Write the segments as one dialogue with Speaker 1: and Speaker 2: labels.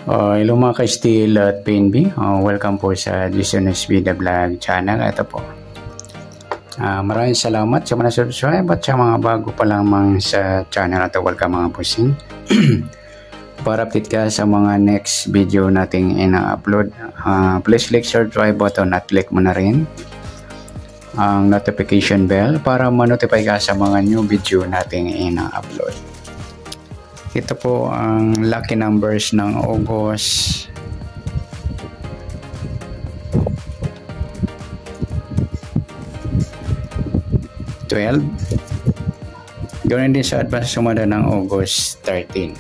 Speaker 1: Hello mga ka-Steel at PNB. Welcome po sa Dishonest Vida Vlog channel. Ito po. Maraming salamat sa mga subscribe at sa mga bago pa lamang sa channel at welcome mga pusing. Para update ka sa mga next video nating ina-upload, please click subscribe button at click mo na rin ang notification bell para ma-notify ka sa mga new video nating ina-upload. Ito po ang lucky numbers ng August. Ganoon din sa advance sumada ng August 13.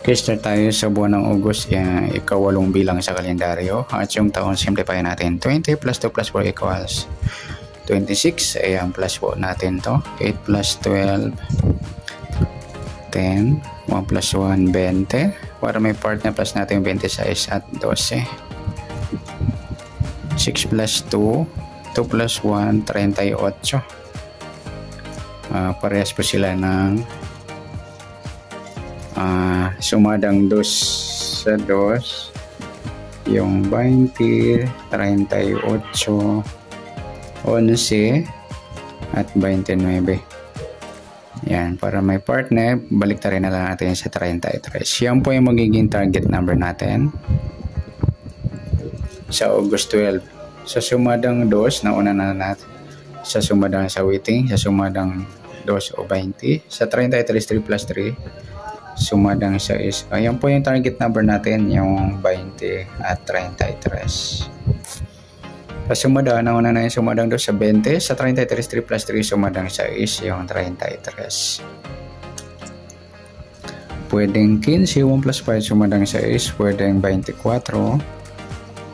Speaker 1: Okay, start tayo sa buwan ng August, ikawalong bilang sa kalendaryo. At yung taon, simplify natin. 20 plus 2 plus 4 equals 26. Ayan, plus po natin to. 8 plus 12, 10. 1 plus 1, 20. Para may part na plus natin 26 at 12. 6 plus 2, 2 plus 1, 38. Parehas po sila ng sumadang 2 sa 2. Yung 20, 38, 11 at 29. Yan, para may partner, balik na rin na lang natin sa 33. Yan po yung magiging target number natin sa August 12. Sa sumadang 2, nauna na natin. Sa sumadang sa waiting, sa sumadang 2 o 20. Sa 33, 3 plus 3, sumadang 6. Ayan po yung target number natin, yung 20 at 33. Sa sumadang, nauna na yung sumadang 2 sa 20. Sa 33, 3 plus 3, sumadang 6, yung 33. Pwedeng 15, 1 plus 5, sumadang 6. Pwedeng 24,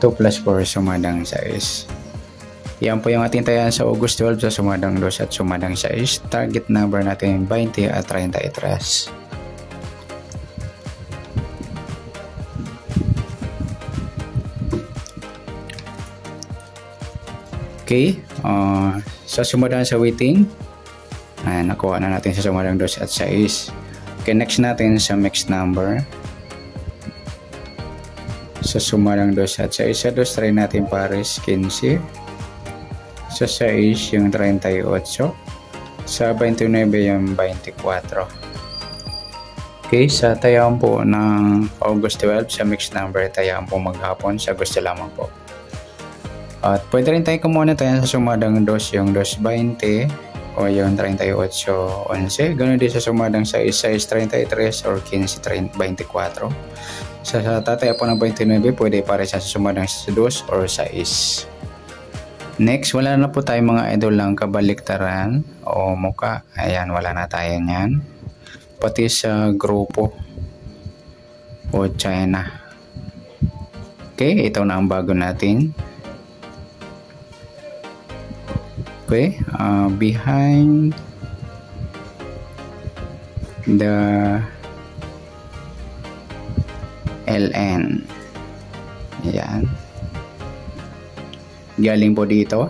Speaker 1: 2 plus 4, sumadang 6. Yan po yung ating tayan sa August 12 sa sumadang 2 at sumadang 6. Target number natin 20 at 33. Okay, sa sumadang sa waiting, nakuha na natin sa sumadang 2 at 6. Okay, next natin sa mixed number. Sa sumadang 2 at 6, sa 2 try natin pares 15. Sa 6 yung 38. Sa 29 yung 24. Okay, sa tayaan po ng August 12 sa mixed number, tayaan po maghapon sa gusto lamang po. At pwede rin tayo kumuha tayo sa sumadang 2, yung 2.20 o yung 38.11. Ganoon din sa sumadang 6, 6.33 or 15.24. Sa tataya po ng 29, pwede pare sa sumadang 2 or 6. Next, wala na po tayo mga idol lang kabaliktaran o muka. Ayan, wala na tayo niyan. Pati sa grupo o China. Okay, ito na ang bago natin. Okay, behind the LN. Yan. Galing po dito.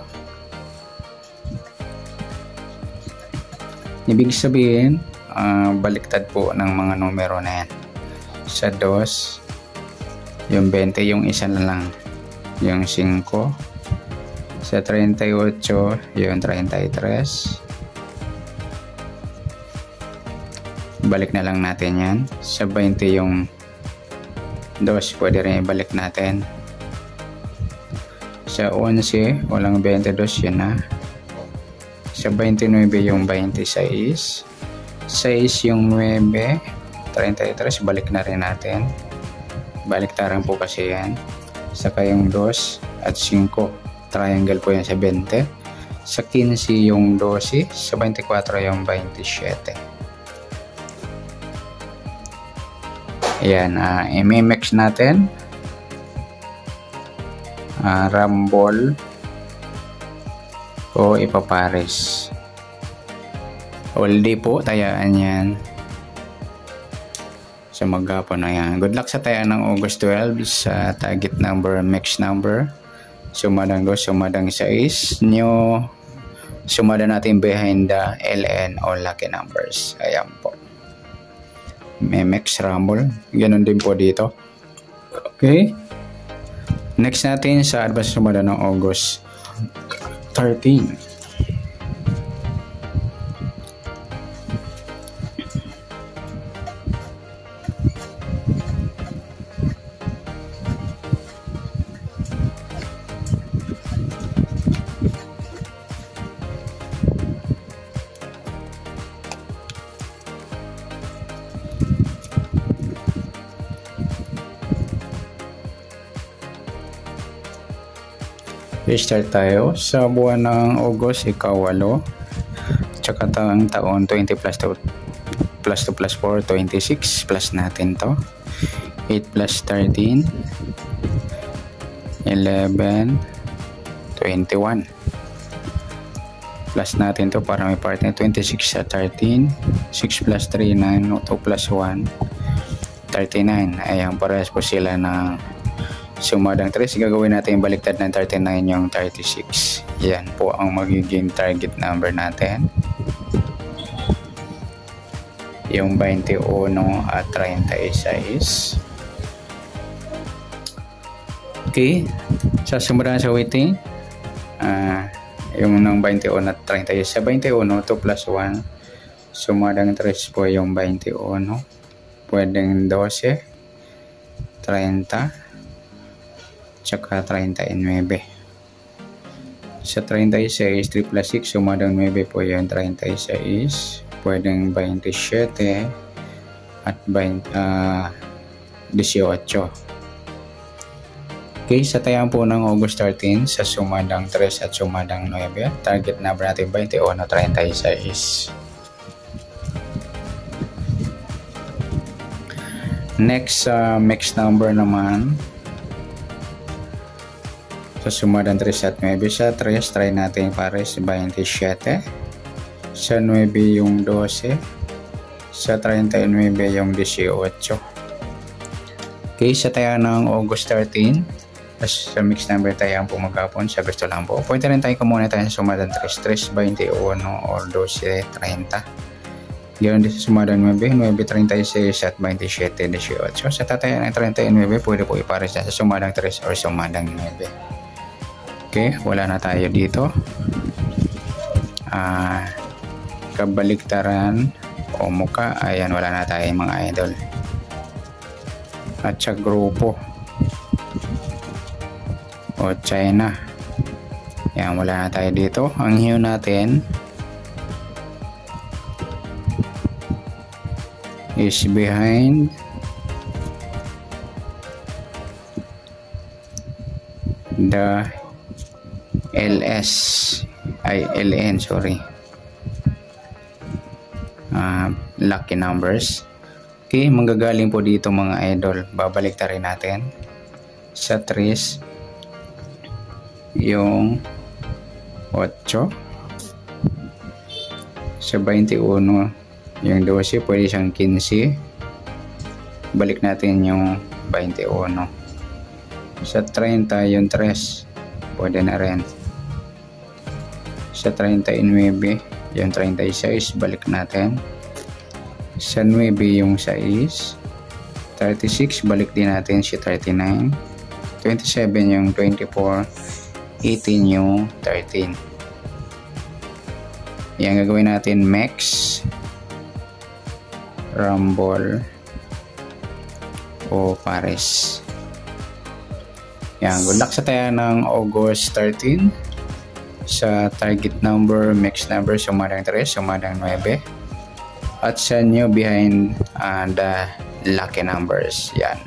Speaker 1: Ibig sabihin, baliktad po ng mga numero na yan. Sa 2, yung 20, yung isa na lang. Yung 5. Sa 38, yung 33. Balik na lang natin yan. Sa 20 yung 2, pwede rin ibalik natin. Sa 11, walang 22, yun na. Sa 29 yung 26. 6 yung 9. 33, balik na rin natin. Baliktaran po kasi yan. Saka yung 2 at 5. Triangle po yan sa 20. Sa 15 yung 12. Sa 24 yung 27. Ayan, i-mix natin. Rumble o ipapares. All-day po, tayaan yan. Sa maghapon na yan. Good luck sa tayaan ng August 12 sa target number, mix number. Sumadang 2, sumadang 6. New sumada natin behind the LN o lucky numbers. Ayan po. MX Rumble. Ganon din po dito. Okay. Next natin sa advance sumada ng August 13. Start tayo sa buwan ng August, ika-8. Tsaka ang taon 20 plus 2 plus 4, 26 plus natin to. 8 plus 13, 11, 21. Plus natin to para may partner 26 sa 13. 6 plus 3, 9, 2 plus 1, 39. Ayan, parehas po sila na sumadang 3. Gagawin natin yung baliktad ng 39 yung 36. Yan po ang magiging target number natin. Yung 21 at 36. Okay. Sa sumunod sa waiting, yung ng 21 at 36. Sa 21, 2 plus 1. Sumadang 3 po yung 21. Pwedeng 12, 30, tsaka 39. Sa 36, 3 plus 6, sumadang 9 po yung 36. Pwedeng 27 at 18. Okay, sa tayang po ng August 13, sa sumadang 3 at sumadang 9, target number natin 21 o 36. Next, mixed number naman. Sa sumadang 3 at 9, sa 3, try natin pares 27. Sa 9 yung 12. Sa 39 yung 18. Okay, sa tayo ng August 13, sa mixed number tayo ang pumagapon sa gusto lang po. Pwede rin tayo kumuna tayo sa sumadang 3, 21 or 12, 30. Ganoon din sa sumadang 9, 36 at 27, 18. Sa tatayo ng 39, pwede po ipares na sa sumadang 3 or sumadang 9. Okay, wala na tayo dito. Kabaliktaran o muka, ayan, wala na tayo mga idol. At sa grupo o China, ayan, wala na tayo dito. Ang hue natin is behind the LN, sorry. Lucky numbers. Okay, manggagaling po dito mga idol. Babalik ta rin natin sa 3 yung 8. Sa 21 yung 12, pwede siyang 15. Balik natin yung 21. Sa 30 yung 3, pwede na rin. Sa 39 yung 36, balik natin. Sa 9 yung 6. 36, balik din natin si 39. 27 yung 24. 18 yung 13. Yan, gagawin natin max, rumble o pares. Yan, good luck sa tayo ng August 13. Sa target number, mixed number, sumadang 3, sumadang 9. At sa nyo behind the lucky numbers. Yan.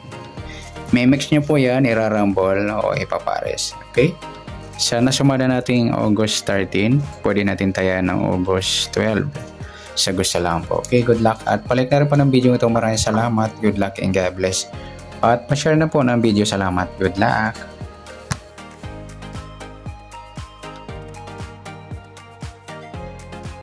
Speaker 1: May mix nyo po yan, irarumble o ipapares. Okay? Sana sumada natin August 13. Pwede natin tayo ng August 12. Sa gusto lang po. Okay, good luck. At palik na rin po ng video ito. Maraming salamat. Good luck and God bless. At pa-share na po ng video. Salamat. Good luck.